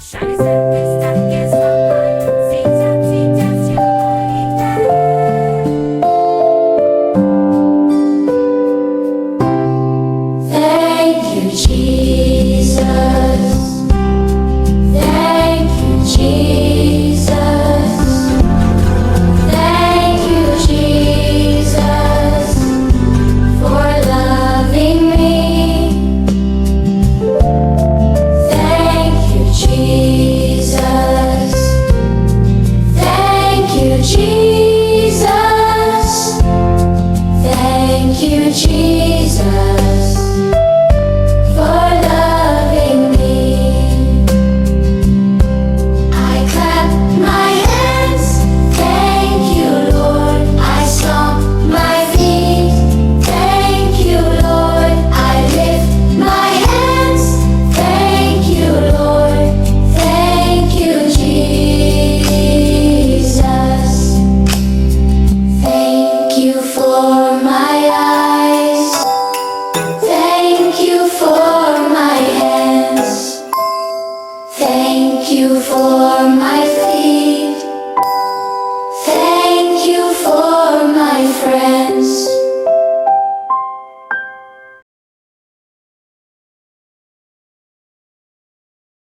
Shiny slippers, stockings, mine. See just you like that. Thank you, Jesus. Thank you, Jesus. Thank you, Jesus, for loving me. Thank you, Jesus. Thank you, Jesus. Thank you, Jesus, for loving me. I clap my hands, thank you, Lord. I stomp my feet, thank you, Lord. I lift my hands, thank you, Lord. Thank you, Jesus. Thank you for my eyes. Thank you for my hands. Thank you for my feet.